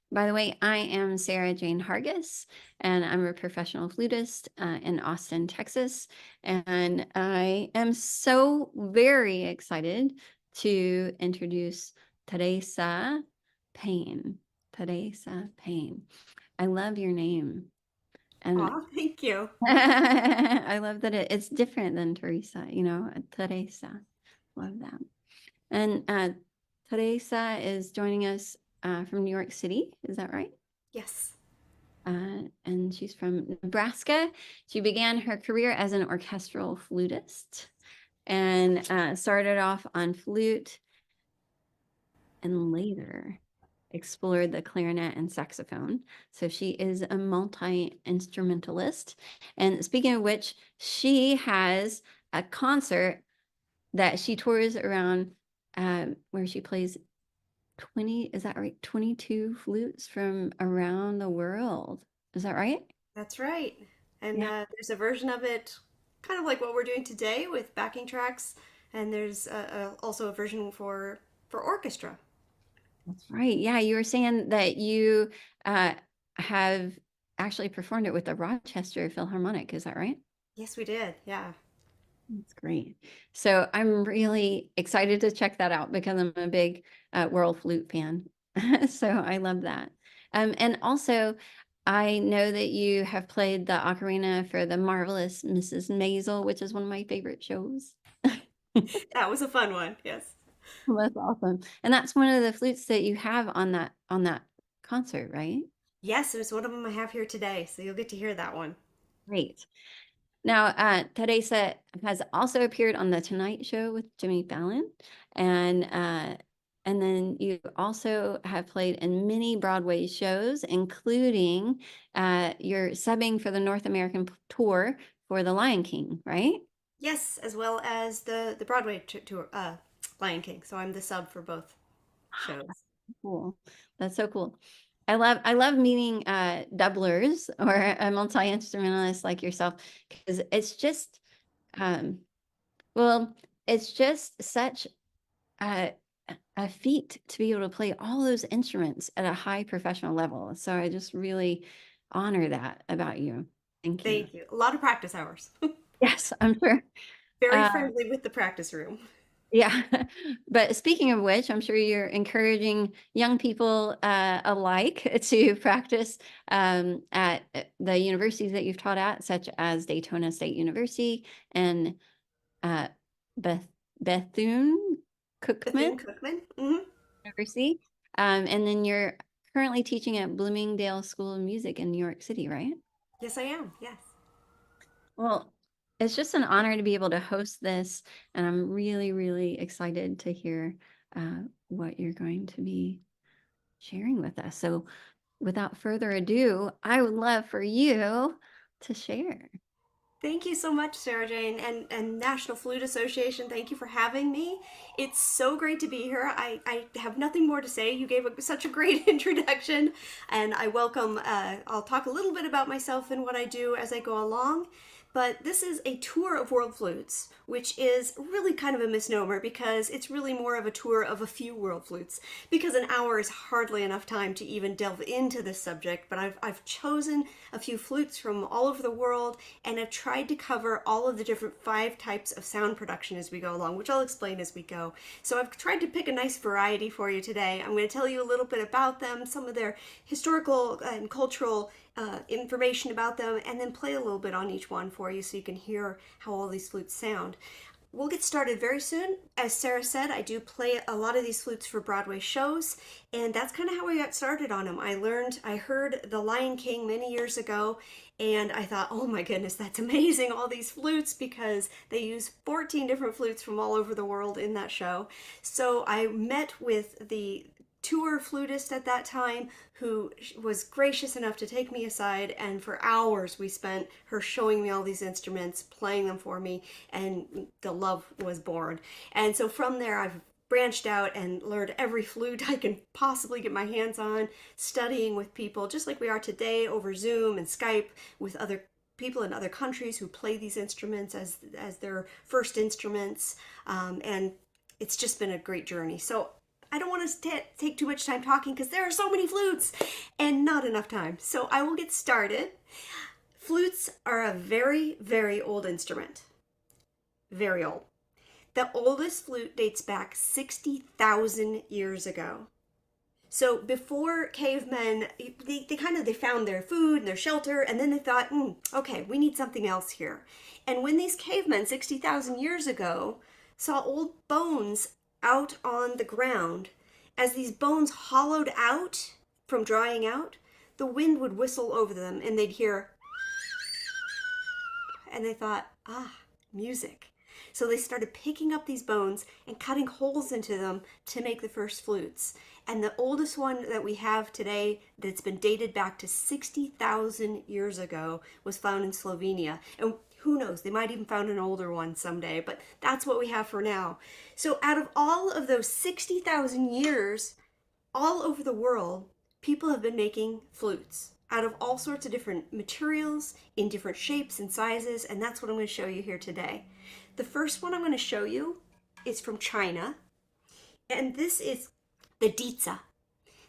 By the way, I am Sarah Jane Hargis, and I'm a professional flutist in Austin, Texas. And I am so very excited to introduce Tereasa Payne. Tereasa Payne. I love your name. And Aw, thank you. I love that it's different than Teresa, Teresa. Love that. And Teresa is joining us from New York City. Is that right? Yes, And she's from Nebraska. She began her career as an orchestral flutist and started off on flute and later explored the clarinet and saxophone. So she is a multi-instrumentalist. And speaking of which, she has a concert that she tours around where she plays 20, is that right? 22 flutes from around the world. Is that right? that's right. And Yeah, there's a version of it kind of like what we're doing today with backing tracks, and there's also a version for orchestra. that's right. Yeah, you were saying that you uh, have actually performed it with the Rochester Philharmonic. Is that right? Yes, we did. Yeah. That's great. So I'm really excited to check that out because I'm a big world flute fan. So I love that. And also, I know that you have played the ocarina for the marvelous Mrs. Maisel, which is one of my favorite shows. That was a fun one. Yes. Well, that's awesome. And that's one of the flutes that you have on that concert, right? Yes, there's one of them I have here today, so you'll get to hear that one. Great. Now, Teresa has also appeared on The Tonight Show with Jimmy Fallon, and and then you also have played in many Broadway shows, including you're subbing for the North American tour for The Lion King, right? Yes, as well as the Broadway tour, Lion King. So I'm the sub for both shows. Cool. That's so cool. I love meeting doublers or a multi-instrumentalist like yourself because it's just um well, it's just such a a feat to be able to play all those instruments at a high professional level. So I just really honor that about you. Thank you. Thank you. A lot of practice hours. Yes, I'm sure. Very Uh, friendly with the practice room. yeah. But speaking of which, I'm sure you're encouraging young people alike to practice at the universities that you've taught at, such as Daytona State University and uh, Beth Bethune Cookman Bethune-Cookman. Hmm. University. And then you're currently teaching at Bloomingdale School of Music in New York City, right? Yes, I am. Yes. Well, it's just an honor to be able to host this, and I'm really, really excited to hear what you're going to be sharing with us. So, without further ado, I would love for you to share. Thank you so much, Sarah Jane, and National Flute Association. Thank you for having me. It's so great to be here. I have nothing more to say. You gave such a great introduction, and I welcome. I'll talk a little bit about myself and what I do as I go along. But this is a tour of world flutes, which is really kind of a misnomer because it's really more of a tour of a few world flutes. Because an hour is hardly enough time to even delve into this subject, but I've chosen a few flutes from all over the world and I've tried to cover all of the different 5 types of sound production as we go along, which I'll explain as we go. So I've tried to pick a nice variety for you today. I'm going to tell you a little bit about them, some of their historical and cultural information about them, and then play a little bit on each one for you so you can hear how all these flutes sound. We'll get started very soon. As Sarah said, I do play a lot of these flutes for Broadway shows, and that's kind of how I got started on them. I heard The Lion King many years ago, and I thought, oh my goodness, that's amazing, all these flutes, because they use 14 different flutes from all over the world in that show. So I met with the tour flutist at that time who was gracious enough to take me aside, and for hours we spent her showing me all these instruments, playing them for me, and the love was born. And so from there I've branched out and learned every flute I can possibly get my hands on, studying with people just like we are today over Zoom and Skype with other people in other countries who play these instruments as their first instruments. And it's just been a great journey. So I don't want to take too much time talking because there are so many flutes and not enough time. So I will get started. Flutes are a very, very old instrument. Very old. The oldest flute dates back 60,000 years ago. So before cavemen, they found their food and their shelter, and then they thought, okay, we need something else here. And when these cavemen 60,000 years ago saw old bones out on the ground, as these bones hollowed out from drying out, the wind would whistle over them and they'd hear, and they thought, music. So they started picking up these bones and cutting holes into them to make the first flutes. And the oldest one that we have today that's been dated back to 60,000 years ago was found in Slovenia. And who knows, they might even found an older one someday, but that's what we have for now. So out of all of those 60,000 years, all over the world, people have been making flutes out of all sorts of different materials in different shapes and sizes, and that's what I'm going to show you here today. The first one I'm going to show you is from China, and this is the diza.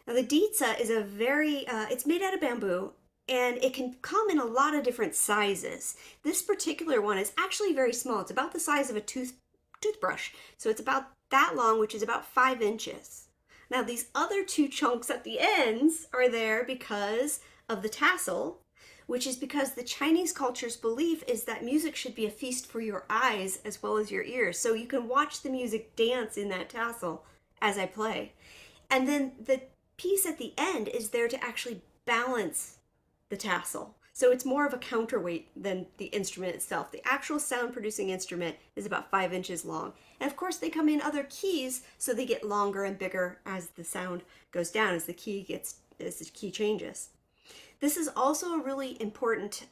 Now the diza is it's made out of bamboo, and it can come in a lot of different sizes. This particular one is actually very small. It's about the size of a toothbrush, so it's about that long, which is about 5 inches. Now these other two chunks at the ends are there because of the tassel, which is because the Chinese culture's belief is that music should be a feast for your eyes as well as your ears. So you can watch the music dance in that tassel as I play. And then the piece at the end is there to actually balance the tassel. So it's more of a counterweight than the instrument itself. The actual sound producing instrument is about 5 inches long. And of course they come in other keys, so they get longer and bigger as the sound goes down, as the key changes. This is also a really important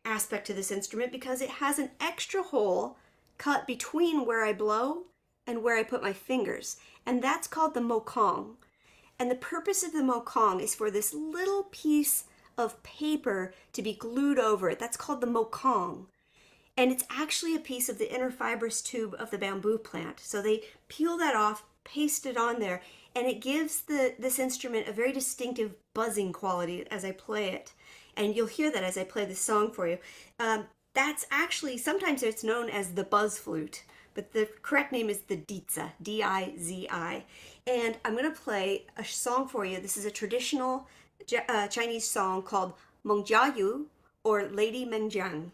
aspect to this instrument because it has an extra hole cut between where I blow and where I put my fingers. And that's called the mokong. And the purpose of the mokong is for this little piece of paper to be glued over it. That's called the mokong. And it's actually a piece of the inner fibrous tube of the bamboo plant. So they peel that off, paste it on there, and it gives this instrument a very distinctive buzzing quality as I play it. And you'll hear that as I play this song for you. That's actually, sometimes it's known as the buzz flute, but the correct name is the diza, D-I-Z-I. And I'm going to play a song for you. This is a traditional Chinese song called Mengjiayu, or Lady Mengjiang.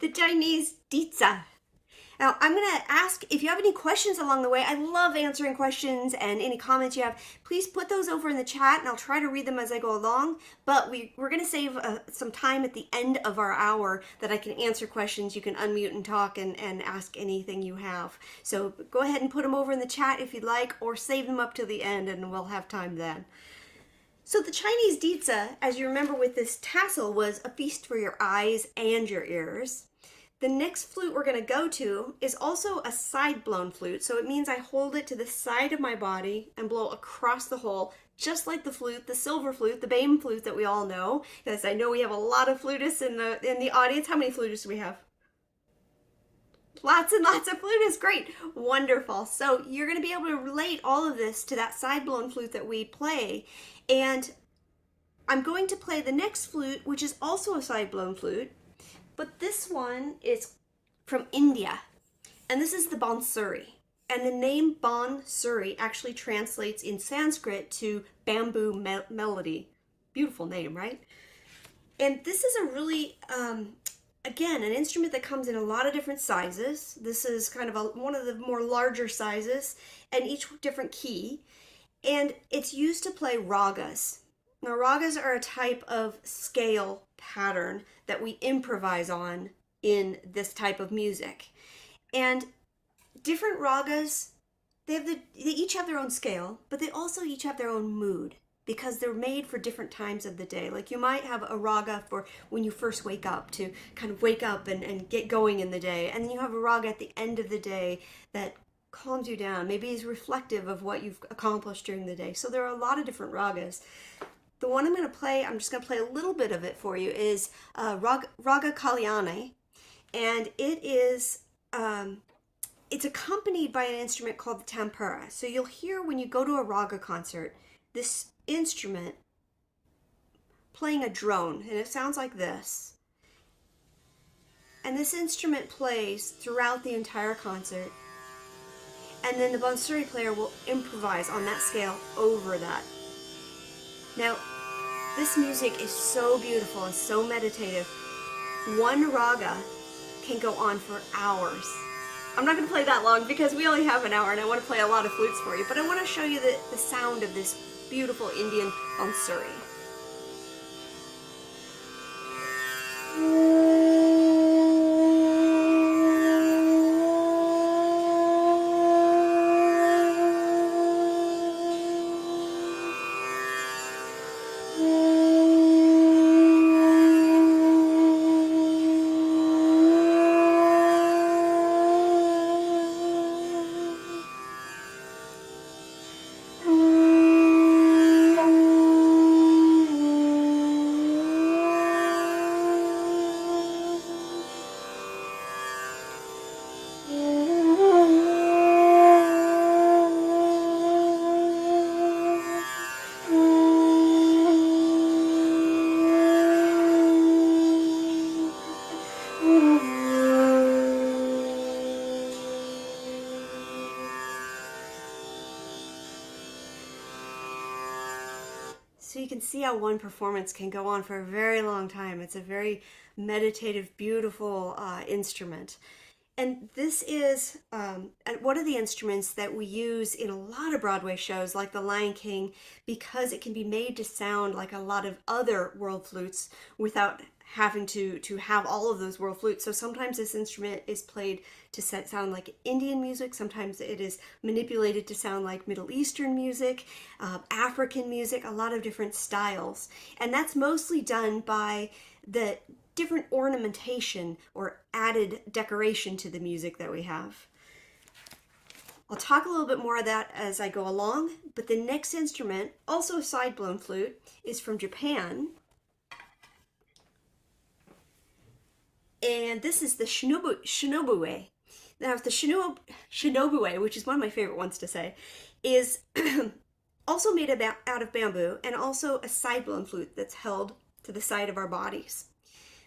The Chinese diza. Now, I'm going to ask if you have any questions along the way. I love answering questions, and any comments you have, please put those over in the chat and I'll try to read them as I go along. But we're going to save some time at the end of our hour that I can answer questions. You can unmute and talk and ask anything you have. So go ahead and put them over in the chat if you'd like, or save them up to the end and we'll have time then. So the Chinese dizi, as you remember with this tassel, was a feast for your eyes and your ears. The next flute we're going to go to is also a side blown flute. So it means I hold it to the side of my body and blow across the hole, just like the flute, the silver flute, the Payne flute that we all know. Because I know we have a lot of flutists in the audience. How many flutists do we have? Lots and lots of flutists. Great. Wonderful. So you're going to be able to relate all of this to that side blown flute that we play. And I'm going to play the next flute, which is also a side blown flute. But this one is from India, and this is the bansuri. And the name bansuri actually translates in Sanskrit to bamboo melody. Beautiful name, right? And this is a really, again, an instrument that comes in a lot of different sizes. This is kind of one of the more larger sizes, and each different key. And it's used to play ragas. Now, ragas are a type of scale pattern that we improvise on in this type of music. And different ragas, they each have their own scale, but they also each have their own mood because they're made for different times of the day. Like you might have a raga for when you first wake up, to kind of wake up and get going in the day. And then you have a raga at the end of the day that calms you down, maybe is reflective of what you've accomplished during the day. So there are a lot of different ragas. The one I'm going to play, I'm just going to play a little bit of it for you, is Raga Kalyani. And it is, it's accompanied by an instrument called the tampura. So you'll hear when you go to a raga concert, this instrument playing a drone, and it sounds like this. And this instrument plays throughout the entire concert. And then the bansuri player will improvise on that scale over that. Now, this music is so beautiful and so meditative. One raga can go on for hours. I'm not going to play that long because we only have an hour and I want to play a lot of flutes for you, but I want to show you the sound of this beautiful Indian bansuri. So you can see how one performance can go on for a very long time. It's a very meditative, beautiful instrument. And this is one of the instruments that we use in a lot of Broadway shows like The Lion King, because it can be made to sound like a lot of other world flutes without having to have all of those world flutes. So sometimes this instrument is played to sound like Indian music. Sometimes it is manipulated to sound like Middle Eastern music, African music, a lot of different styles. And that's mostly done by the different ornamentation or added decoration to the music that we have. I'll talk a little bit more of that as I go along, but the next instrument, also a side blown flute, is from Japan. And this is the shinobue. Now, the shinobue, which is one of my favorite ones to say, is also made out of bamboo and also a side blown flute that's held to the side of our bodies.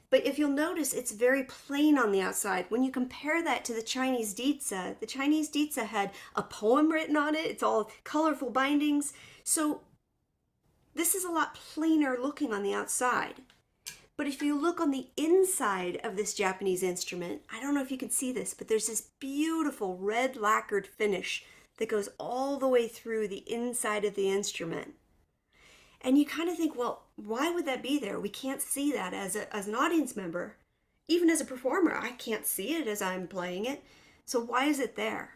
But if you'll notice, it's very plain on the outside. When you compare that to the Chinese dizi had a poem written on it. It's all colorful bindings. So this is a lot plainer looking on the outside. But if you look on the inside of this Japanese instrument, I don't know if you can see this, but there's this beautiful red lacquered finish that goes all the way through the inside of the instrument. And you kind of think, well, why would that be there? We can't see that as an audience member. Even as a performer, I can't see it as I'm playing it. So why is it there?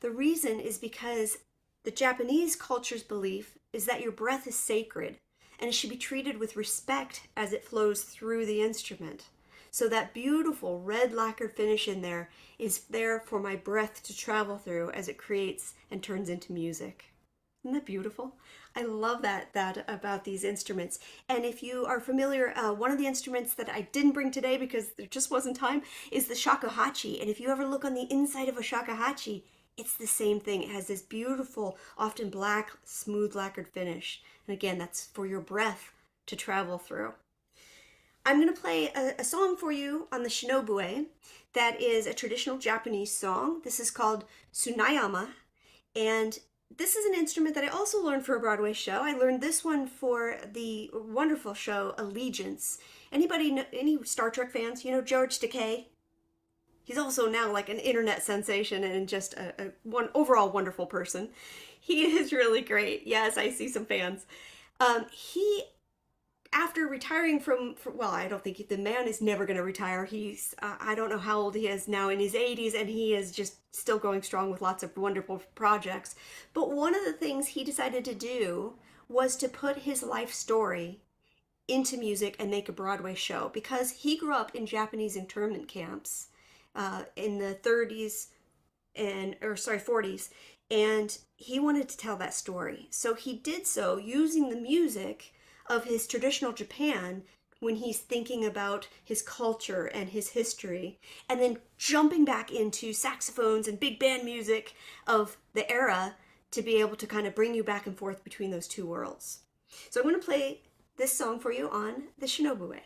The reason is because the Japanese culture's belief is that your breath is sacred and it should be treated with respect as it flows through the instrument. So that beautiful red lacquer finish in there is there for my breath to travel through as it creates and turns into music. Isn't that beautiful? I love that about these instruments. And if you are familiar, one of the instruments that I didn't bring today because there just wasn't time is the shakuhachi. And if you ever look on the inside of a shakuhachi, it's the same thing. It has this beautiful, often black, smooth lacquered finish. And again, that's for your breath to travel through. I'm going to play a song for you on the shinobue that is a traditional Japanese song. This is called Tsunayama. And this is an instrument that I also learned for a Broadway show. I learned this one for the wonderful show Allegiance. Any Star Trek fans? You know George Takei? He's also now like an internet sensation and just a one overall wonderful person. He is really great. Yes, I see some fans. He, after retiring well, I don't think the man is never going to retire. He's, I don't know how old he is now, in his 80s, and he is just still going strong with lots of wonderful projects. But one of the things he decided to do was to put his life story into music and make a Broadway show, because he grew up in Japanese internment camps in the 40s, and he wanted to tell that story. So he did so using the music of his traditional Japan when he's thinking about his culture and his history, and then jumping back into saxophones and big band music of the era to be able to kind of bring you back and forth between those two worlds. So I'm going to play this song for you on the shinobue.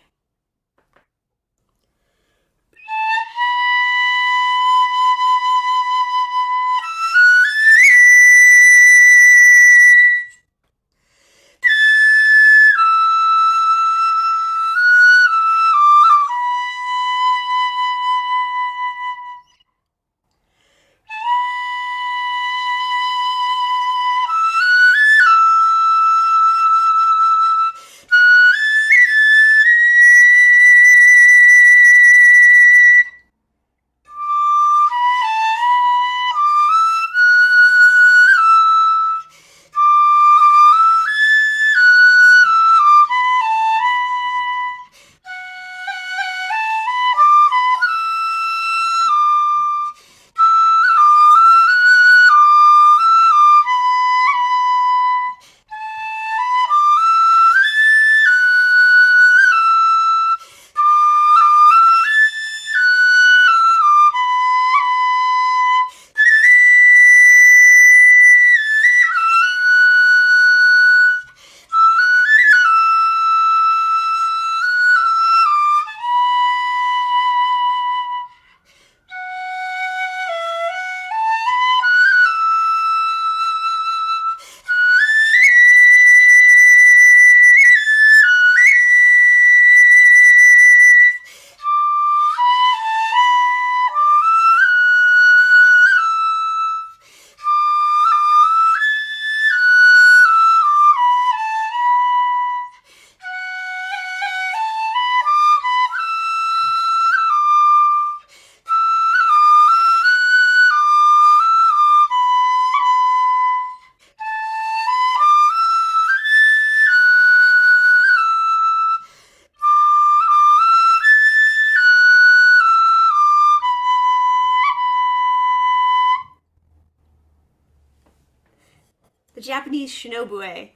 The Japanese shinobue.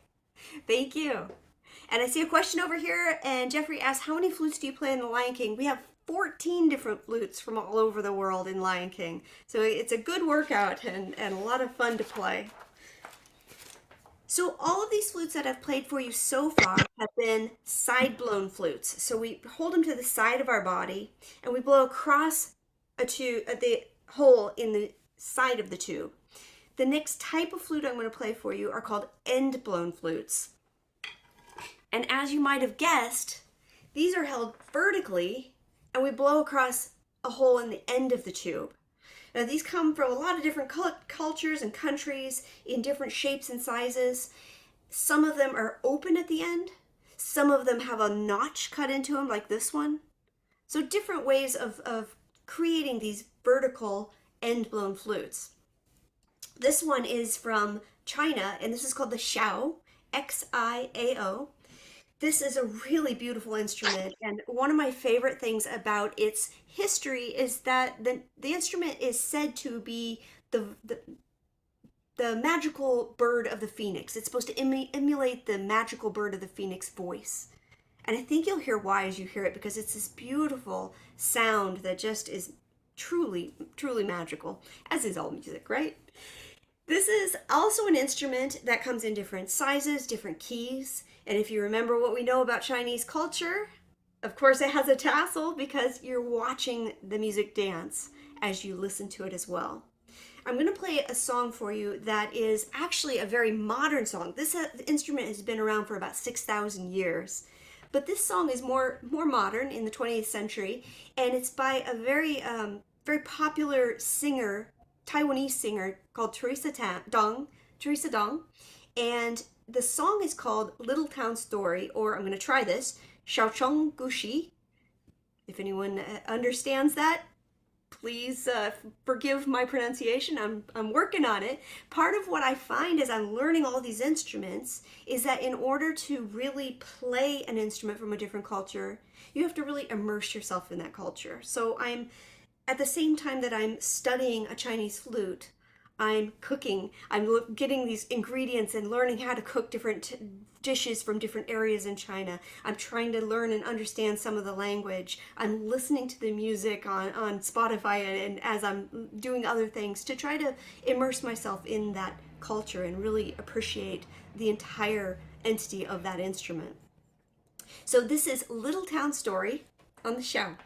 Thank you. And I see a question over here, and Jeffrey asks, how many flutes do you play in The Lion King? We have 14 different flutes from all over the world in Lion King. So it's a good workout and a lot of fun to play. So all of these flutes that I've played for you so far have been side-blown flutes. So we hold them to the side of our body, and we blow across the hole in the side of the tube. The next type of flute I'm going to play for you are called end-blown flutes. And as you might have guessed, These are held vertically, and we blow across a hole in the end of the tube. Now, these come from a lot of different cultures and countries in different shapes and sizes. Some of them are open at the end. Some of them have a notch cut into them, like this one. So different ways of creating these vertical end-blown flutes. This one is from China, and this is called the Xiao, Xiao. This is a really beautiful instrument, and one of my favorite things about its history is that the instrument is said to be the magical bird of the phoenix. It's supposed to emulate the magical bird of the phoenix voice. And I think you'll hear why as you hear it, because it's this beautiful sound that just is truly, truly magical, as is all music, right? This is also an instrument that comes in different sizes, different keys. And if you remember what we know about Chinese culture, of course it has a tassel because you're watching the music dance as you listen to it as well. I'm going to play a song for you that is actually a very modern song. This instrument has been around for about 6,000 years. But this song is more modern in the 20th century, and it's by a very popular singer, Taiwanese singer called Tereasa Dong, and the song is called Little Town Story, or I'm going to try this, Xiaocheng Gushi. If anyone understands that, please forgive my pronunciation. I'm working on it. Part of what I find as I'm learning all these instruments is that in order to really play an instrument from a different culture, you have to really immerse yourself in that culture. So I'm, at the same time that I'm studying a Chinese flute, I'm cooking, I'm getting these ingredients and learning how to cook different dishes from different areas in China. I'm trying to learn and understand some of the language. I'm listening to the music on Spotify and as I'm doing other things to try to immerse myself in that culture and really appreciate the entire entity of that instrument. So this is Little Town Story on the Xiao.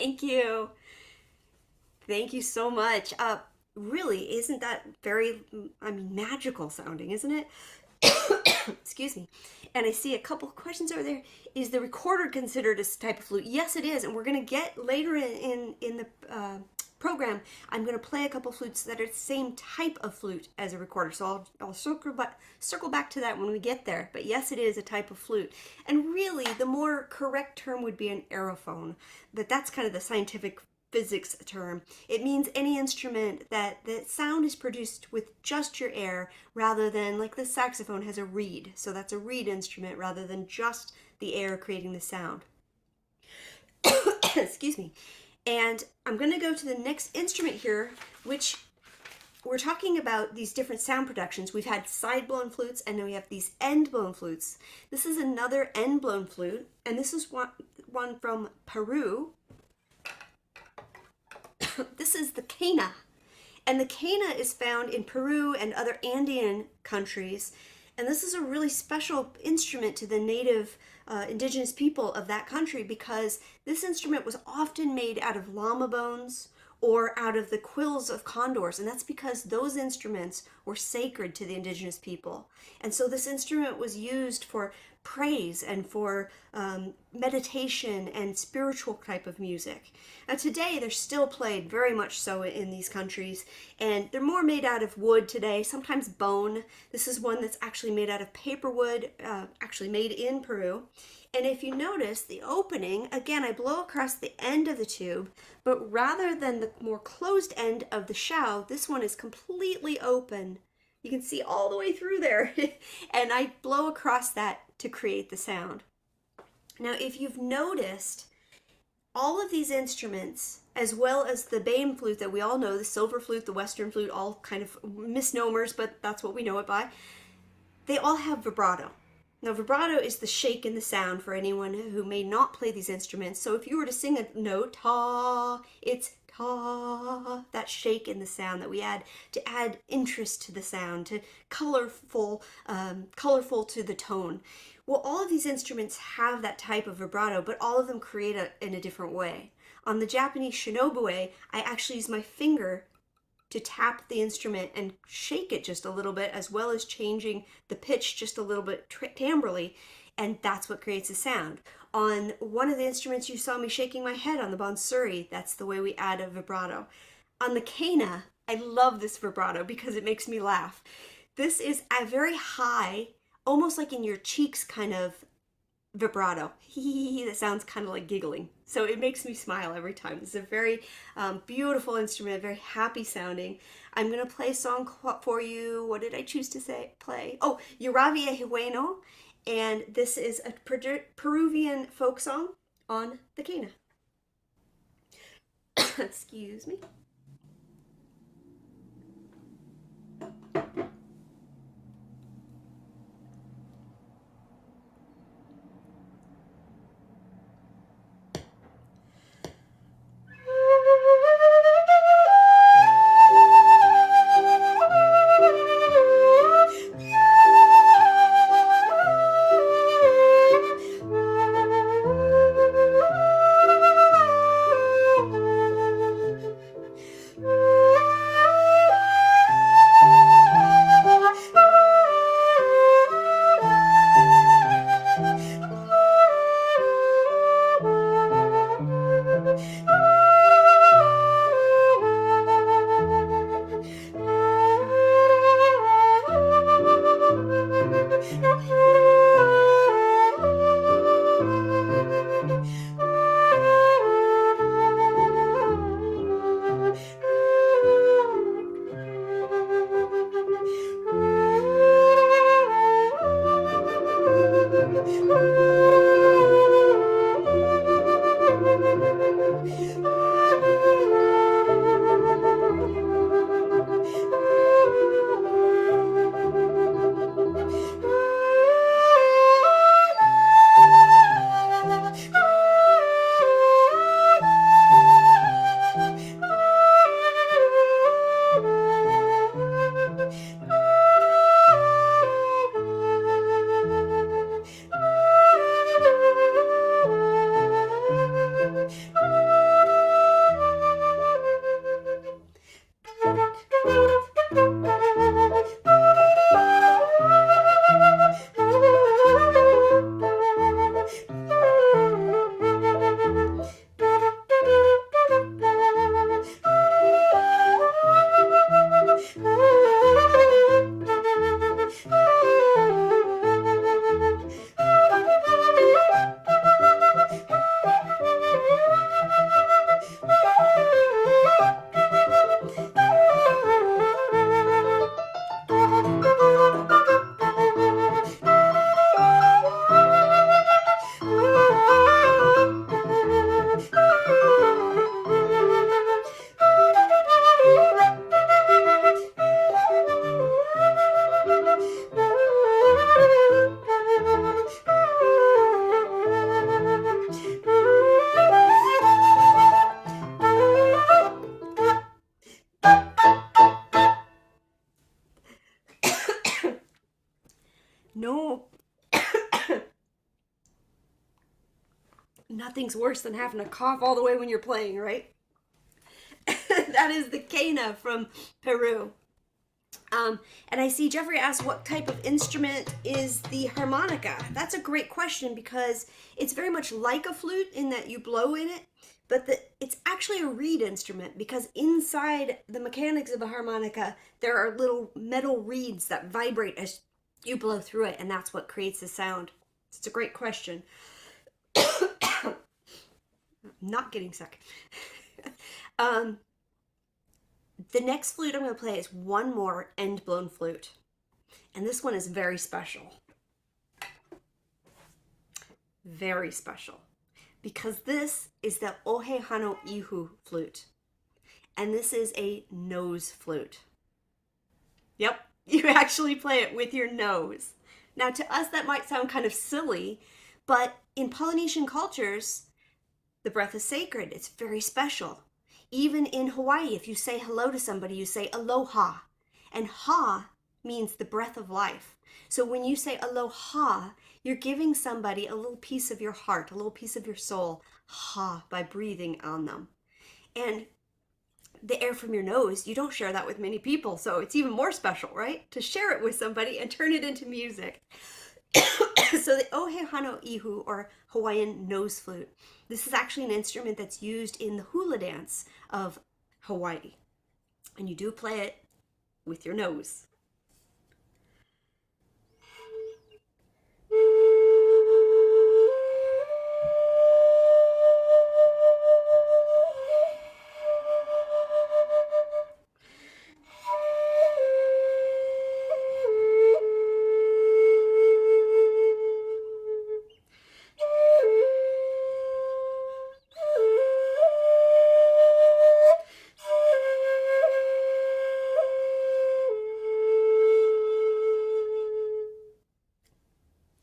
Thank you. Thank you so much. Really, isn't that very, I mean, magical sounding, isn't it? Excuse me. And I see a couple questions over there. Is the recorder considered a type of flute? Yes, it is. And we're going to get later in the program, I'm going to play a couple flutes that are the same type of flute as a recorder. So I'll circle back to that when we get there. But yes, it is a type of flute. And really, the more correct term would be an aerophone. But that's kind of the scientific physics term. It means any instrument that the sound is produced with just your air rather than like the saxophone has a reed. So that's a reed instrument rather than just the air creating the sound. Excuse me. And I'm going to go to the next instrument here, which we're talking about these different sound productions. We've had side blown flutes and then we have these end blown flutes. This is another end blown flute, and this is one from Peru. This is the quena, and the quena is found in Peru and other Andean countries, and this is a really special instrument to the native indigenous people of that country because this instrument was often made out of llama bones or out of the quills of condors, and that's because those instruments were sacred to the indigenous people. And so this instrument was used for praise and for meditation and spiritual type of music. Now today they're still played very much so in these countries, and they're more made out of wood today, sometimes bone. This is one that's actually made out of paper wood, actually made in Peru. And if you notice the opening, again, I blow across the end of the tube, but rather than the more closed end of the shell, this one is completely open. You can see all the way through there. And I blow across that to create the sound. Now, if you've noticed, all of these instruments, as well as the Bame flute that we all know, the silver flute, the western flute, all kind of misnomers, but that's what we know it by, they all have vibrato. Now, vibrato is the shake in the sound for anyone who may not play these instruments. So if you were to sing a note, ta, it's ta, that shake in the sound that we add to add interest to the sound, to colorful to the tone. Well, all of these instruments have that type of vibrato, but all of them create it in a different way. On the Japanese shinobué, I actually use my finger to tap the instrument and shake it just a little bit, as well as changing the pitch just a little bit timbrely, and that's what creates a sound. On one of the instruments you saw me shaking my head on, the bansuri, that's the way we add a vibrato. On the quena, I love this vibrato because it makes me laugh. This is a very high, almost like in your cheeks kind of vibrato. That sounds kind of like giggling. So it makes me smile every time. It's a very beautiful instrument, very happy sounding. I'm going to play a song for you. What did I choose to play? Oh, Yuravia Hiweno. And this is a Peruvian folk song on the quena. Excuse me. nothing's worse than having to cough all the way when you're playing, right? That is the quena from Peru. And I see Jeffrey asked what type of instrument is the harmonica. That's a great question because it's very much like a flute in that you blow in it, but it's actually a reed instrument because inside the mechanics of a harmonica, there are little metal reeds that vibrate as you blow through it, and that's what creates the sound. It's a great question. Not getting sick. The next flute I'm going to play is one more end-blown flute. And this one is very special. Very special. Because this is the Ohe Hano Ihu flute. And this is a nose flute. Yep, you actually play it with your nose. Now to us that might sound kind of silly, but in Polynesian cultures, the breath is sacred. It's very special. Even in Hawaii, if you say hello to somebody, you say aloha. And ha means the breath of life. So when you say aloha, you're giving somebody a little piece of your heart, a little piece of your soul, ha, by breathing on them. And the air from your nose, you don't share that with many people, so it's even more special, right? To share it with somebody and turn it into music. So the Ohe Hano Ihu, or Hawaiian nose flute, this is actually an instrument that's used in the hula dance of Hawaii. And you do play it with your nose.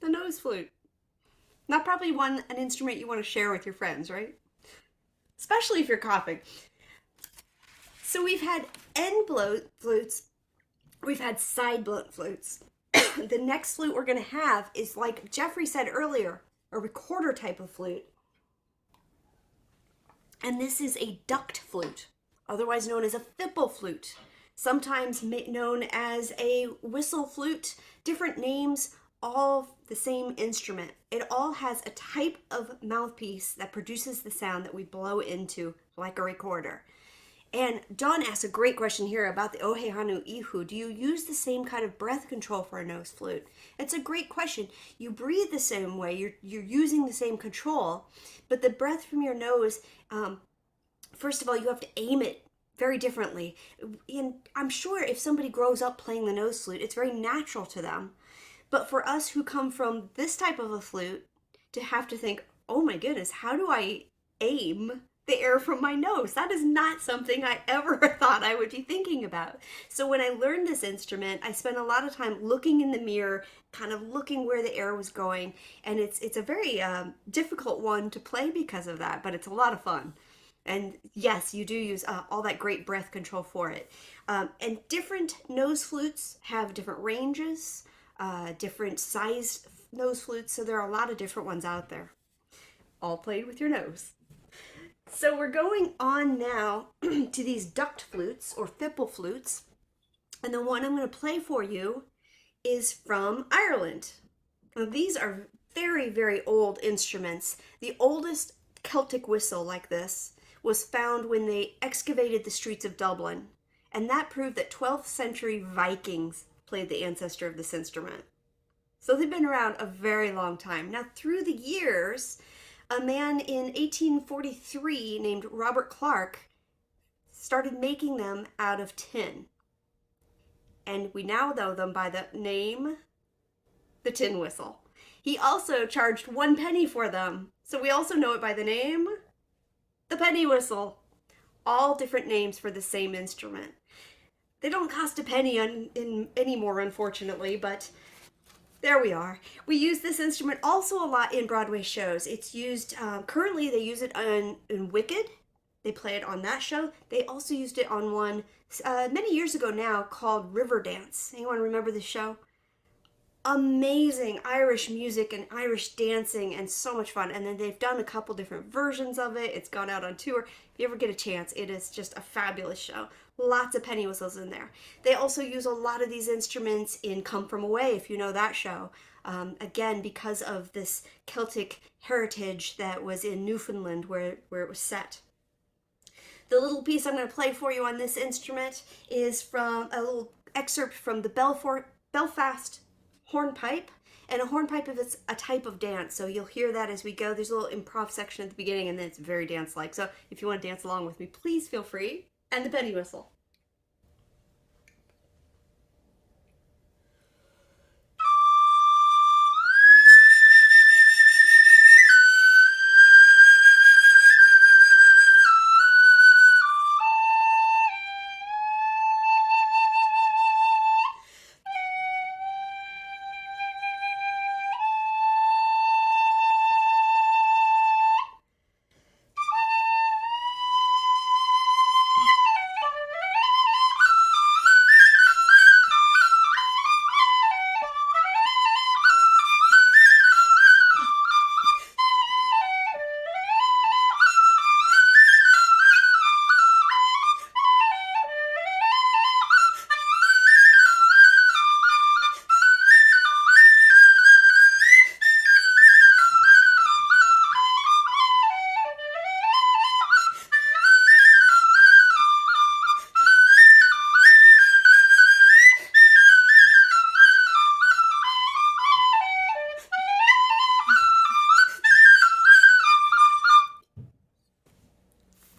The nose flute. Not probably an instrument you want to share with your friends, right? Especially if you're coughing. So we've had end blown flutes, we've had side blown flutes. The next flute we're going to have is, like Jeffrey said earlier, a recorder type of flute. And this is a duct flute, otherwise known as a thipple flute, sometimes known as a whistle flute, different names, all the same instrument. It all has a type of mouthpiece that produces the sound that we blow into like a recorder. And Dawn asked a great question here about the Ohe Hano Ihu. Do you use the same kind of breath control for a nose flute? It's a great question. You breathe the same way. You're using the same control, but the breath from your nose, first of all, you have to aim it very differently. And I'm sure if somebody grows up playing the nose flute, it's very natural to them. But for us who come from this type of a flute, to have to think, oh my goodness, how do I aim the air from my nose? That is not something I ever thought I would be thinking about. So when I learned this instrument, I spent a lot of time looking in the mirror, kind of looking where the air was going. And it's a very difficult one to play because of that, but it's a lot of fun. And yes, you do use all that great breath control for it. And different nose flutes have different ranges, different sized nose flutes. So there are a lot of different ones out there, all played with your nose. So we're going on now to these duct flutes or thipple flutes. And the one I'm going to play for you is from Ireland. Now, these are very, very old instruments. The oldest Celtic whistle like this was found when they excavated the streets of Dublin. And that proved that 12th century Vikings played the ancestor of this instrument. So they've been around a very long time. Now, through the years, a man in 1843 named Robert Clark started making them out of tin. And we now know them by the name, the tin whistle. He also charged 1 penny for them. So we also know it by the name, the penny whistle. All different names for the same instrument. They don't cost a penny anymore, unfortunately, but there we are. We use this instrument also a lot in Broadway shows. It's used, currently they use it in Wicked. They play it on that show. They also used it on one many years ago now called Riverdance. Anyone remember the show? amazing Irish music and Irish dancing and so much fun. And then they've done a couple different versions of it. It's gone out on tour. If you ever get a chance, it is just a fabulous show. Lots of penny whistles in there. They also use a lot of these instruments in Come From Away, if you know that show. Again, because of this Celtic heritage that was in Newfoundland where it was set. The little piece I'm going to play for you on this instrument is from a little excerpt from the Belfast hornpipe. And a hornpipe is a type of dance, so you'll hear that as we go. There's a little improv section at the beginning, and then it's very dance-like. So if you want to dance along with me, please feel free. And the penny whistle.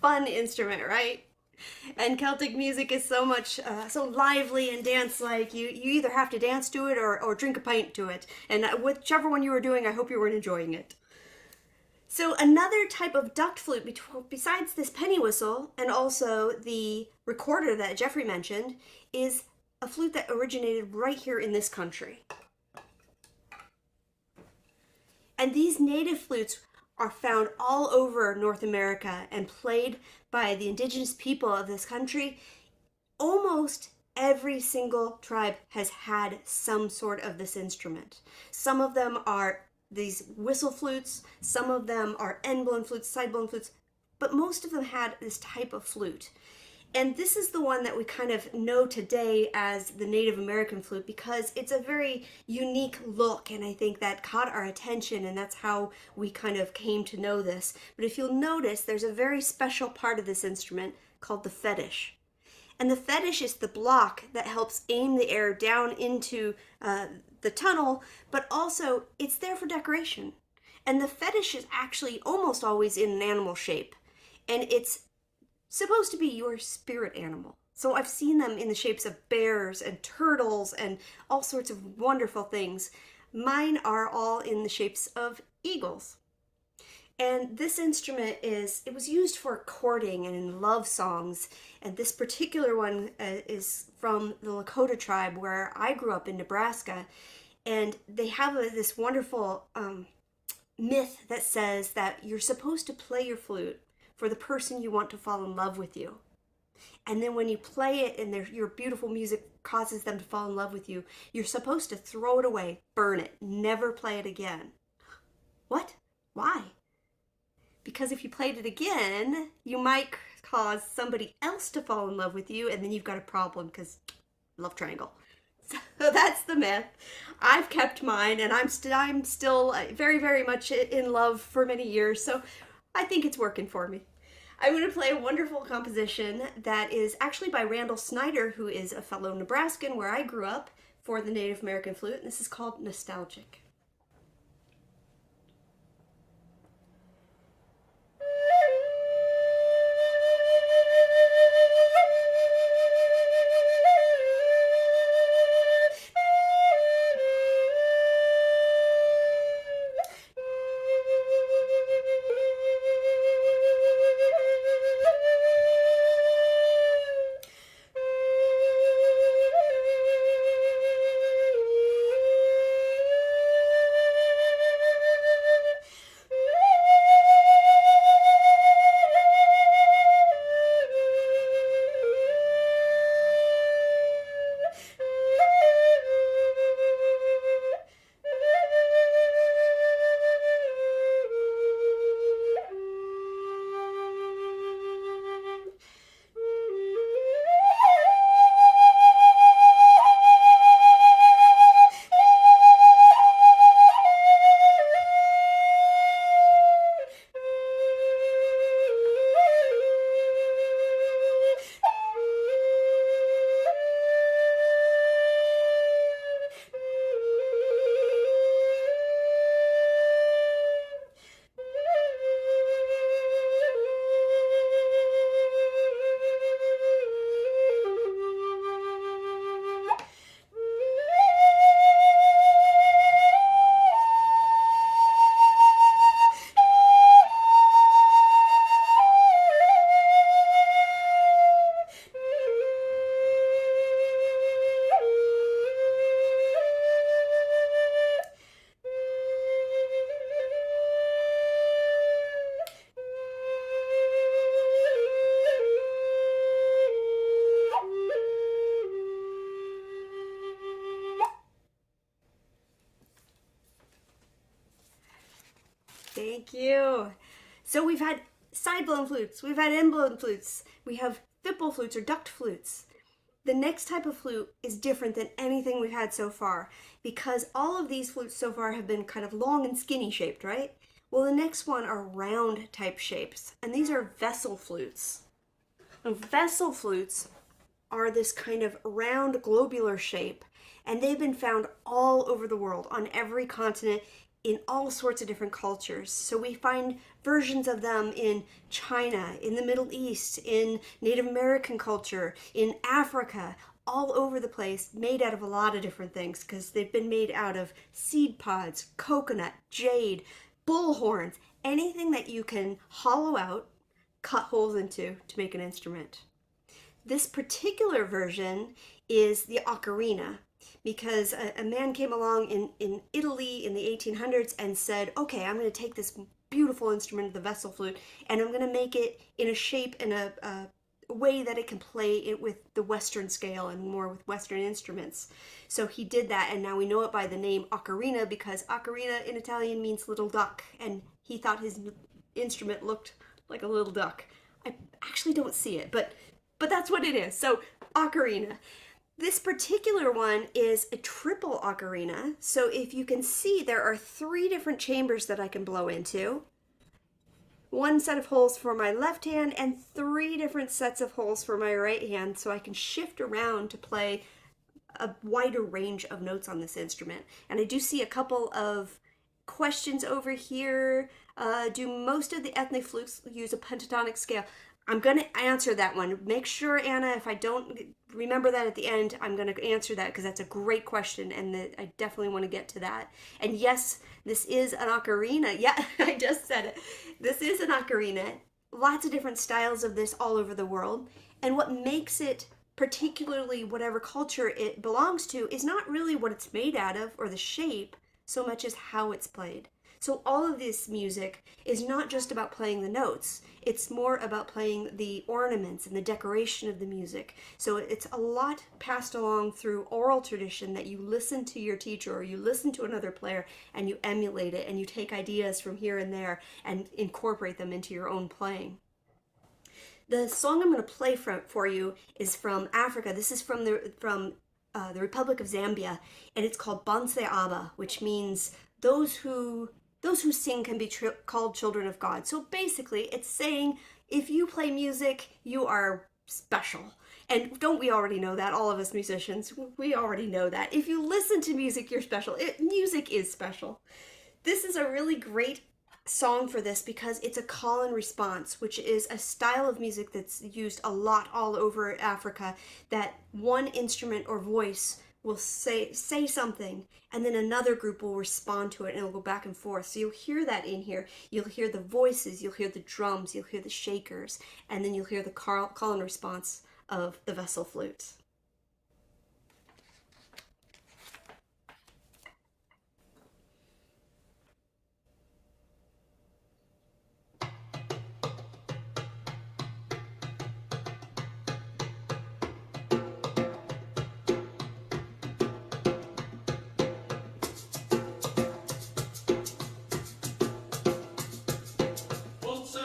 Fun instrument, right? And Celtic music is so much, so lively and dance-like. You either have to dance to it or drink a pint to it. And whichever one you were doing, I hope you were enjoying it. So another type of duct flute, besides this penny whistle and also the recorder that Jeffrey mentioned, is a flute that originated right here in this country. And these native flutes are found all over North America and played by the indigenous people of this country. Almost every single tribe has had some sort of this instrument. Some of them are these whistle flutes, some of them are end blown flutes, side blown flutes, but most of them had this type of flute. And this is the one that we kind of know today as the Native American flute because it's a very unique look, and I think that caught our attention, and that's how we kind of came to know this. But if you'll notice, there's a very special part of this instrument called the fetish. And the fetish is the block that helps aim the air down into the tunnel, but also it's there for decoration. And the fetish is actually almost always in an animal shape, and it's supposed to be your spirit animal. So I've seen them in the shapes of bears and turtles and all sorts of wonderful things. Mine are all in the shapes of eagles. And this instrument it was used for courting and in love songs. And this particular one is from the Lakota tribe where I grew up in Nebraska. And they have this wonderful myth that says that you're supposed to play your flute for the person you want to fall in love with you. And then when you play it and your beautiful music causes them to fall in love with you, you're supposed to throw it away, burn it, never play it again. What? Why? Because if you played it again, you might cause somebody else to fall in love with you, and then you've got a problem because love triangle. So that's the myth. I've kept mine, and I'm still very, very much in love for many years, so I think it's working for me. I'm going to play a wonderful composition that is actually by Randall Snyder, who is a fellow Nebraskan where I grew up, for the Native American flute, and this is called Nostalgic. Thank you. So we've had side-blown flutes, we've had end-blown flutes, we have fipple flutes or duct flutes. The next type of flute is different than anything we've had so far because all of these flutes so far have been kind of long and skinny shaped, right? Well, the next one are round type shapes, and these are vessel flutes. Now, vessel flutes are this kind of round globular shape, and they've been found all over the world, on every continent, in all sorts of different cultures. So we find versions of them in China, in the Middle East, in Native American culture, in Africa, all over the place, made out of a lot of different things because they've been made out of seed pods, coconut, jade, bullhorns, anything that you can hollow out, cut holes into to make an instrument. This particular version is the ocarina, because a man came along in Italy in the 1800s and said, okay, I'm going to take this beautiful instrument, the vessel flute, and I'm going to make it in a shape and a way that it can play it with the Western scale and more with Western instruments. So he did that, and now we know it by the name ocarina because ocarina in Italian means little duck, and he thought his instrument looked like a little duck. I actually don't see it, but that's what it is. So ocarina. This particular one is a triple ocarina. So if you can see, there are 3 different chambers that I can blow into. 1 set of holes for my left hand and 3 different sets of holes for my right hand, so I can shift around to play a wider range of notes on this instrument. And I do see a couple of questions over here. Do most of the ethnic flutes use a pentatonic scale? I'm going to answer that one. Make sure, Anna, if I don't remember that at the end, I'm going to answer that because that's a great question and I definitely want to get to that. And yes, this is an ocarina. Yeah, I just said it. This is an ocarina. Lots of different styles of this all over the world. And what makes it particularly whatever culture it belongs to is not really what it's made out of or the shape so much as how it's played. So all of this music is not just about playing the notes, it's more about playing the ornaments and the decoration of the music. So it's a lot passed along through oral tradition that you listen to your teacher or you listen to another player and you emulate it and you take ideas from here and there and incorporate them into your own playing. The song I'm going to play for you is from Africa. This is from the Republic of Zambia, and it's called Bonse Aba, which means those who sing can be called children of God. So basically, it's saying if you play music, you are special. And don't we already know that? All of us musicians, we already know that. If you listen to music, you're special. Music is special. This is a really great song for this because it's a call and response, which is a style of music that's used a lot all over Africa, that one instrument or voice will say something and then another group will respond to it and it'll go back and forth. So you'll hear that in here. You'll hear the voices, you'll hear the drums, you'll hear the shakers, and then you'll hear the call and response of the vessel flute. Bonse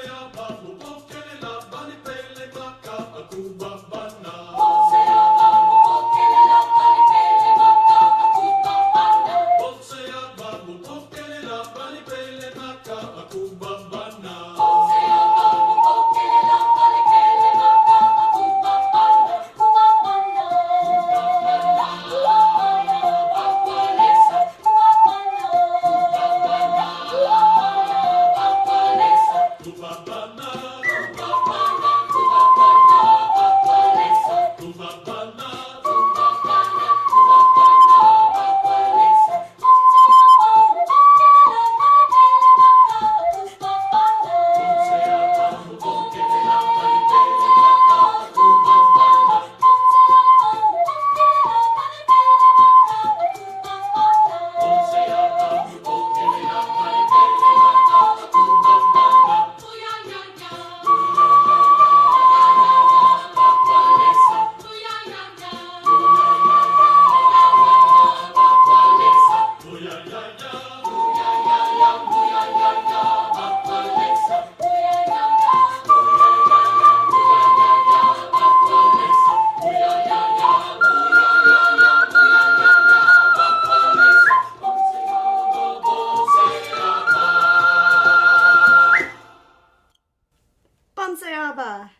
Merhaba.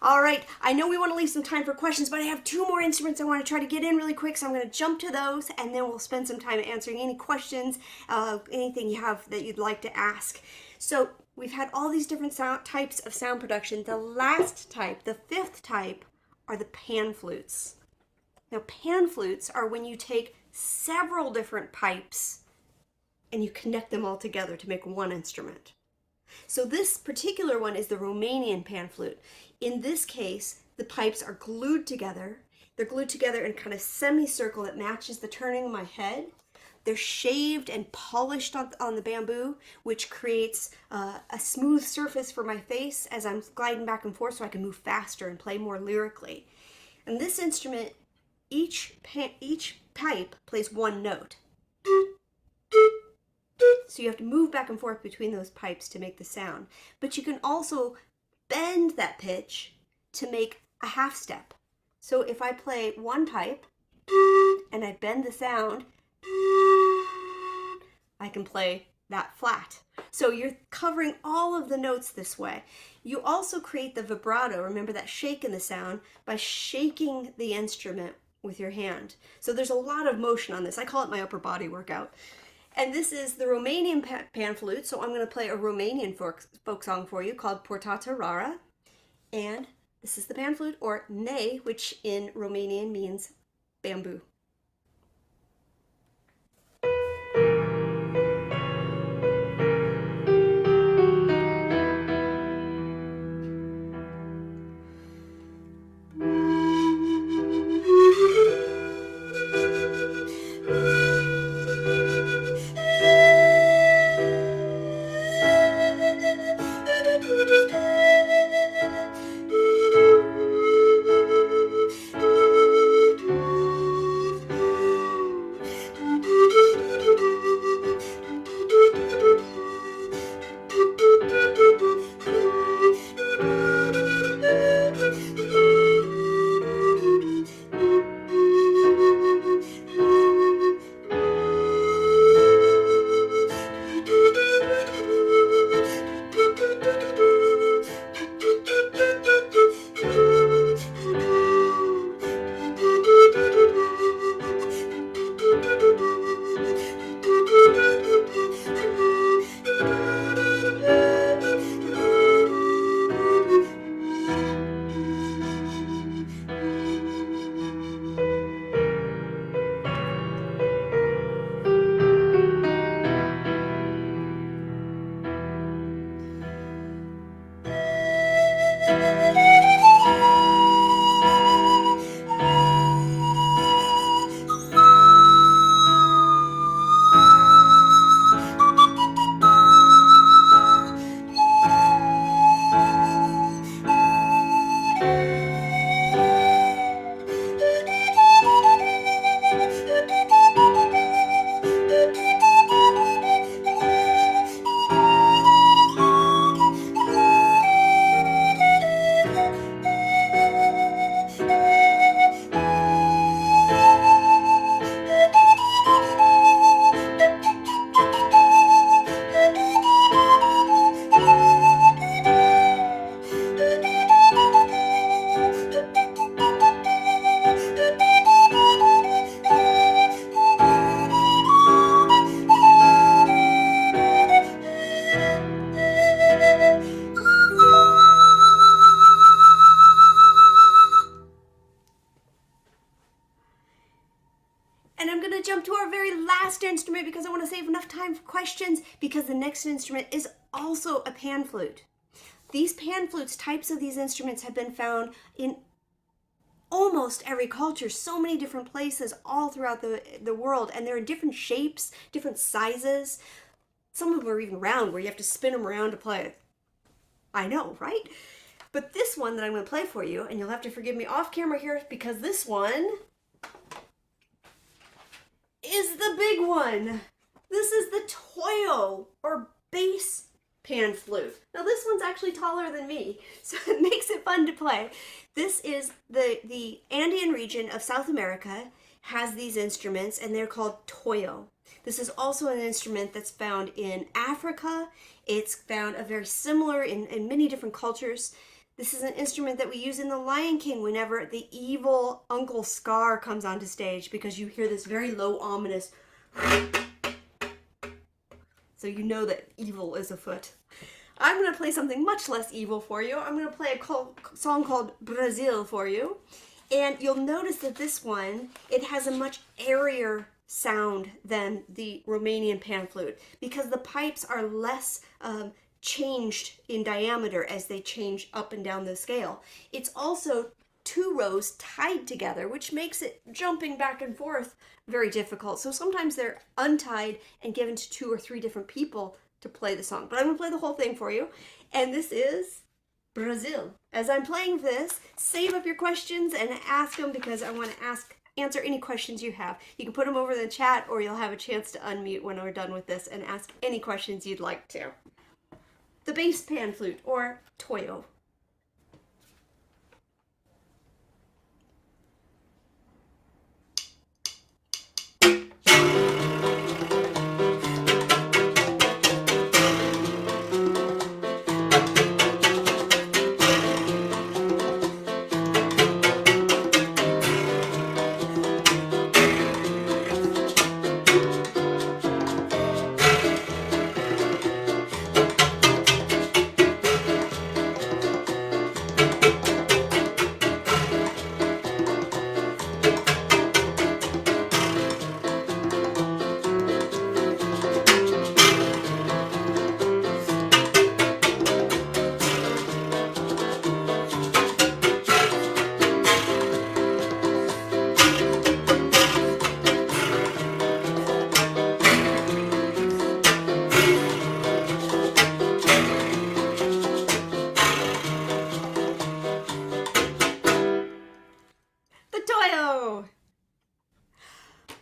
All right, I know we want to leave some time for questions, but I have two more instruments I want to try to get in really quick, so I'm going to jump to those, and then we'll spend some time answering any questions, anything you have that you'd like to ask. So we've had all these different types of sound production. The last type, the fifth type, are the pan flutes. Now, pan flutes are when you take several different pipes and you connect them all together to make one instrument. So this particular one is the Romanian pan flute. In this case, the pipes are glued together. They're glued together in kind of semicircle that matches the turning of my head. They're shaved and polished on the bamboo, which creates a smooth surface for my face as I'm gliding back and forth so I can move faster and play more lyrically. And this instrument, each pipe plays one note. So you have to move back and forth between those pipes to make the sound. But you can also bend that pitch to make a half step. So if I play one pipe and I bend the sound, I can play that flat. So you're covering all of the notes this way. You also create the vibrato, remember that shake in the sound, by shaking the instrument with your hand. So there's a lot of motion on this. I call it my upper body workout. And this is the Romanian pan flute, so I'm going to play a Romanian folk song for you called Portata Rara. And this is the pan flute, or ney, which in Romanian means bamboo. And I'm going to jump to our very last instrument because I want to save enough time for questions, because the next instrument is also a pan flute. These pan flutes, types of these instruments, have been found in almost every culture, so many different places all throughout the world, and they're in different shapes, different sizes. Some of them are even round where you have to spin them around to play it. I know, right? But this one that I'm going to play for you, and you'll have to forgive me off camera here, because this one is the big one. This is the Toyo, or bass pan flute. Now this one's actually taller than me, so it makes it fun to play. This is the Andean region of South America, has these instruments, and they're called toyo. This is also an instrument that's found in Africa. It's found very similar in many different cultures. This is an instrument that we use in The Lion King whenever the evil Uncle Scar comes onto stage, because you hear this very low, ominous, so you know that evil is afoot. I'm going to play something much less evil for you. I'm going to play a song called Brazil for you. And you'll notice that this one, it has a much airier sound than the Romanian pan flute, because the pipes are less changed in diameter as they change up and down the scale. It's also 2 rows tied together, which makes it jumping back and forth very difficult. So sometimes they're untied and given to 2 or 3 different people to play the song. But I'm going to play the whole thing for you. And this is Brazil. As I'm playing this, save up your questions and ask them, because I want to answer any questions you have. You can put them over in the chat, or you'll have a chance to unmute when we're done with this and ask any questions you'd like to. The bass pan flute, or toyo.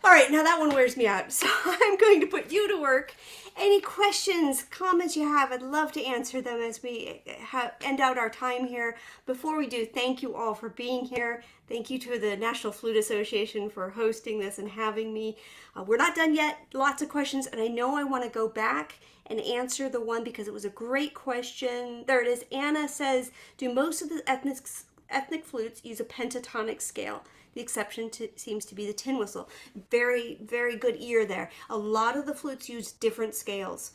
All right, now that one wears me out, so I'm going to put you to work. Any questions, comments you have, I'd love to answer them as we end out our time here. Before we do, thank you all for being here. Thank you to the National Flute Association for hosting this and having me. We're not done yet, lots of questions, and I know I want to go back and answer the one because it was a great question. There it is. Anna says, do most of the ethnic flutes use a pentatonic scale? The exception seems to be the tin whistle. Very, very good ear there. A lot of the flutes use different scales.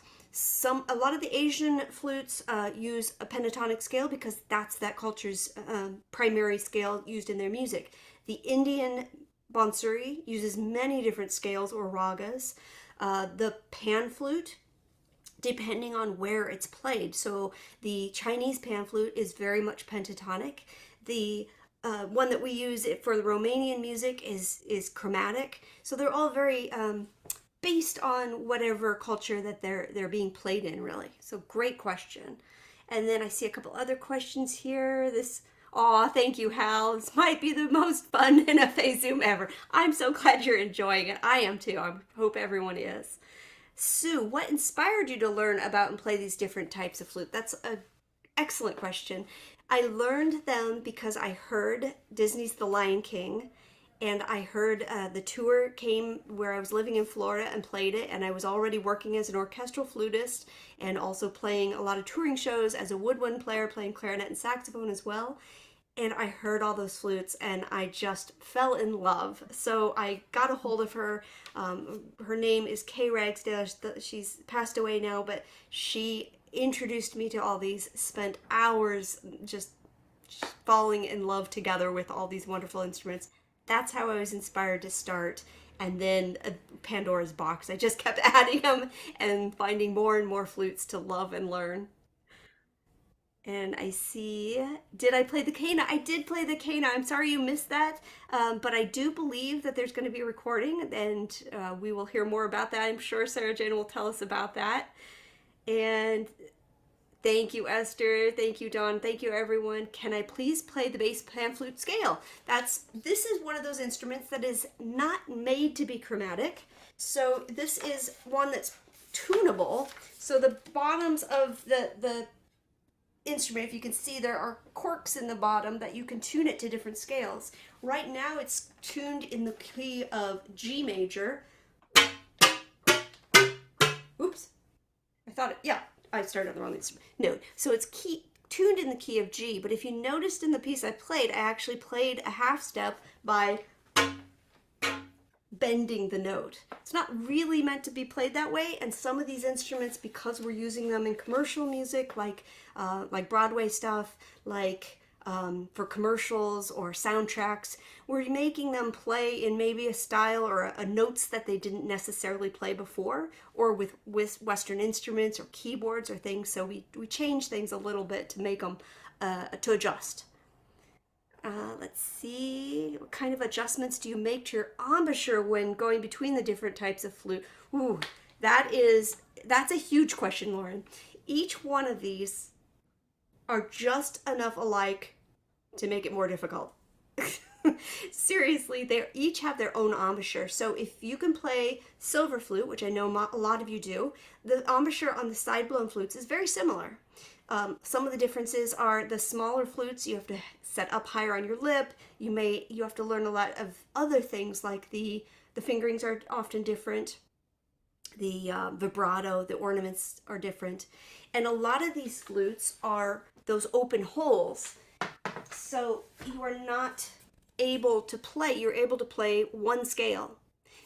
A lot of the Asian flutes use a pentatonic scale because that's that culture's primary scale used in their music. The Indian bansuri uses many different scales or ragas. The pan flute, depending on where it's played. So the Chinese pan flute is very much pentatonic. The one that we use for the Romanian music is chromatic. So they're all very based on whatever culture that they're being played in, really. So great question. And then I see a couple other questions here. Thank you, Hal. This might be the most fun NFA Zoom ever. I'm so glad you're enjoying it. I am too. I hope everyone is. Sue, what inspired you to learn about and play these different types of flute? That's an excellent question. I learned them because I heard Disney's The Lion King, and I heard the tour came where I was living in Florida and played it, and I was already working as an orchestral flutist and also playing a lot of touring shows as a woodwind player, playing clarinet and saxophone as well. And I heard all those flutes and I just fell in love. So I got a hold of her. Her name is Kay Ragsdale. She's passed away now, but she introduced me to all these, spent hours just falling in love together with all these wonderful instruments. That's how I was inspired to start. And then Pandora's box. I just kept adding them and finding more and more flutes to love and learn. And I see, did I play the Cana? I did play the Cana. I'm sorry you missed that, but I do believe that there's going to be a recording, and we will hear more about that. I'm sure Sarah Jane will tell us about that. And thank you, Esther. Thank you, Dawn. Thank you, everyone. Can I please play the bass pan flute scale? This is one of those instruments that is not made to be chromatic. So this is one that's tunable. So the bottoms of the instrument, if you can see, there are corks in the bottom that you can tune it to different scales. Right now it's tuned in the key of G major. Oops. I thought it, yeah, I started on the wrong note. So it's tuned in the key of G, but if you noticed in the piece I played, I actually played a half step by bending the note. It's not really meant to be played that way, and some of these instruments, because we're using them in commercial music, like Broadway stuff, like for commercials or soundtracks, we're making them play in maybe a style or a notes that they didn't necessarily play before, or with Western instruments or keyboards or things. So we change things a little bit to make them to adjust. Let's see. What kind of adjustments do you make to your embouchure when going between the different types of flute? Ooh, that's a huge question, Lauren. Each one of these are just enough alike to make it more difficult. Seriously, they each have their own embouchure. So if you can play silver flute, which I know a lot of you do, the embouchure on the side blown flutes is very similar. Some of the differences are the smaller flutes you have to set up higher on your lip. You have to learn a lot of other things, like the fingerings are often different, the vibrato, the ornaments are different, and a lot of these flutes are those open holes. So you are not able to play. You're able to play one scale.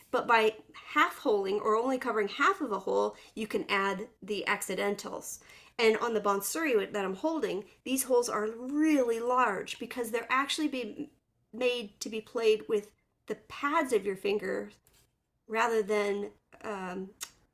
But by half holing or only covering half of a hole, you can add the accidentals. And on the Bonsuri that I'm holding, these holes are really large because they're actually being made to be played with the pads of your fingers rather than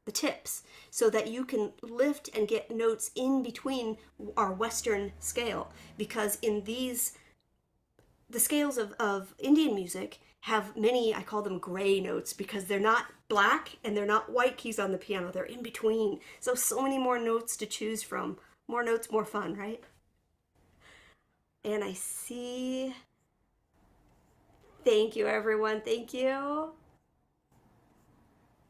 the tips, so that you can lift and get notes in between our Western scale. Because in the scales of Indian music have many, I call them gray notes, because they're not black and they're not white keys on the piano, they're in between. So many more notes to choose from. More notes, more fun, right? And I see, thank you everyone, thank you.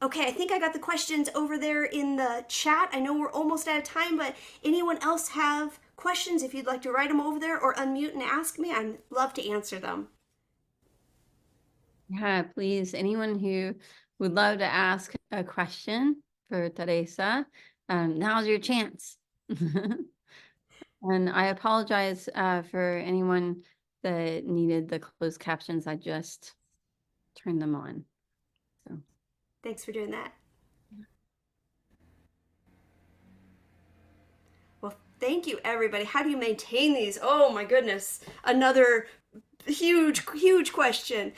Okay, I think I got the questions over there in the chat. I know we're almost out of time, but anyone else have questions? If you'd like to write them over there or unmute and ask me, I'd love to answer them. Yeah, please. Anyone who would love to ask a question for Teresa, now's your chance. And I apologize for anyone that needed the closed captions. I just turned them on. So Thanks for doing that. Well, thank you, everybody. How do you maintain these? Oh my goodness, another huge question.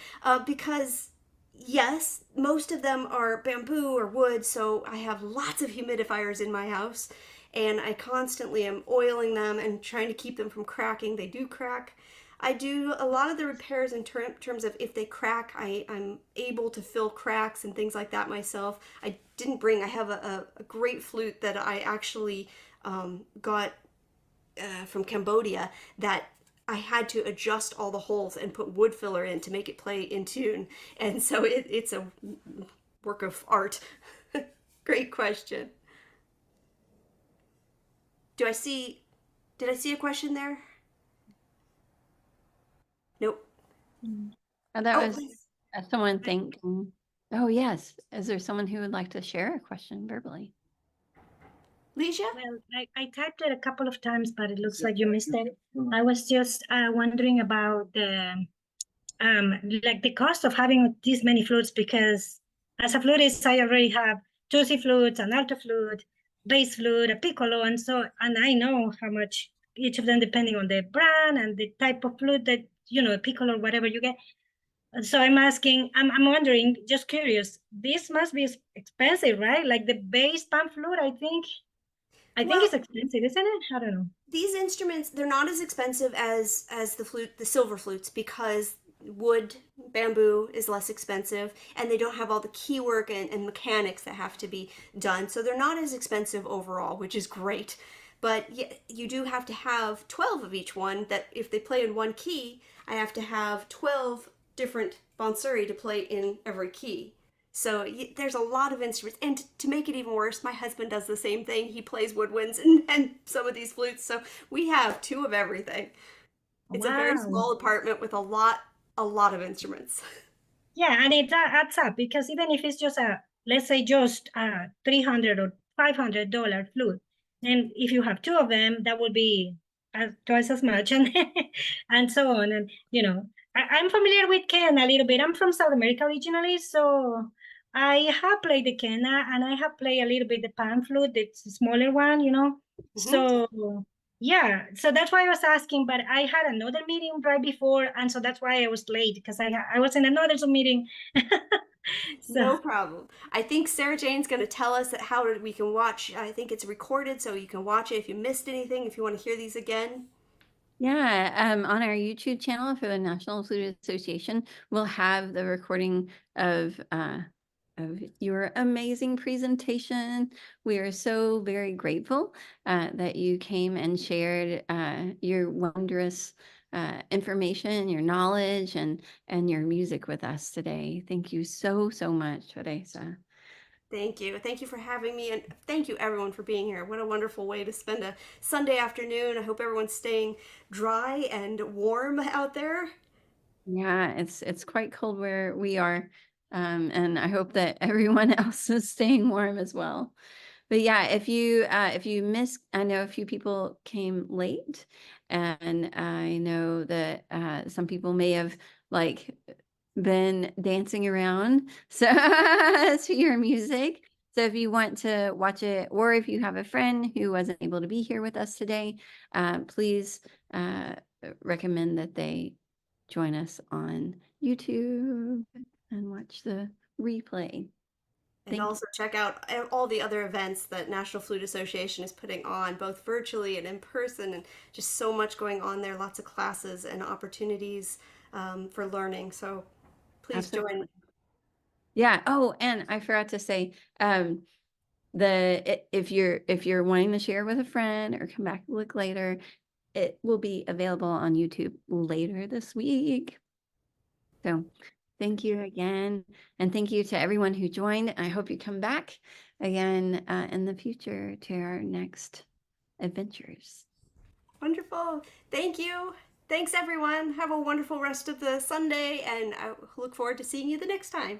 Because yes, most of them are bamboo or wood, so I have lots of humidifiers in my house, and I constantly am oiling them and trying to keep them from cracking. They do crack. I do a lot of the repairs in terms of if they crack, I'm able to fill cracks and things like that myself. I have a great flute that I actually got from Cambodia that I had to adjust all the holes and put wood filler in to make it play in tune. And so it's a work of art. Great question. Did I see a question there? Nope. oh, that Oh, was please. someone thinking. Oh, yes. Is there someone who would like to share a question verbally? Leisha? Well, I typed it a couple of times, but it looks like you missed it. I was just wondering about like the cost of having these many flutes, because as a flutist, I already have tutti flutes, an alto flute, bass flute, a piccolo, and I know how much each of them, depending on the brand and the type of flute that, a piccolo or whatever you get. So I'm wondering, just curious, this must be expensive, right? Like the bass pan flute, I think Well, it's expensive, isn't it? I don't know. these instruments, they're not as expensive as the silver flutes, because wood, bamboo is less expensive, and they don't have all the key work and mechanics that have to be done. So they're not as expensive overall, which is great. But you do have to have 12 of each one, that if they play in one key, I have to have 12 different Bonsuri to play in every key. So there's a lot of instruments. And to make it even worse, my husband does the same thing. He plays woodwinds and some of these flutes. So we have two of everything. It's a very Wow. small apartment with a lot of instruments. Yeah, and it adds up because even if it's just let's say just a $300 or $500 flute, and if you have two of them, that would be twice as much, and and so on. And I'm familiar with Ken a little bit. I'm from South America originally, so I have played the Kena, and I have played a little bit the pan flute, the smaller one. Hmm. So yeah, so that's why I was asking, but I had another meeting right before, and so that's why I was late because I was in another Zoom meeting. So No problem. I think Sarah Jane's going to tell us that how we can watch. I think it's recorded, so you can watch it if you missed anything, if you want to hear these again. Yeah, on our YouTube channel for the National Flute Association, we'll have the recording of your amazing presentation. We are so very grateful that you came and shared your wondrous information, your knowledge, and your music with us today. Thank you so, so much, Teresa. Thank you. Thank you for having me, and thank you everyone for being here. What a wonderful way to spend a Sunday afternoon. I hope everyone's staying dry and warm out there. Yeah, it's quite cold where we are. And I hope that everyone else is staying warm as well. But yeah, if you miss, I know a few people came late, and I know that some people may have like been dancing around so to your music. So if you want to watch it, or if you have a friend who wasn't able to be here with us today, please recommend that they join us on YouTube and watch the replay. And Thank you. also check out all the other events that National Flute Association is putting on, both virtually and in person, and just so much going on there. Lots of classes and opportunities for learning. So please join. Absolutely. Yeah. Oh, and I forgot to say, if you're wanting to share with a friend or come back and look later, it will be available on YouTube later this week. So thank you again. And thank you to everyone who joined. I hope you come back again in the future to our next adventures. Wonderful. Thank you. Thanks, everyone. Have a wonderful rest of the Sunday, and I look forward to seeing you the next time.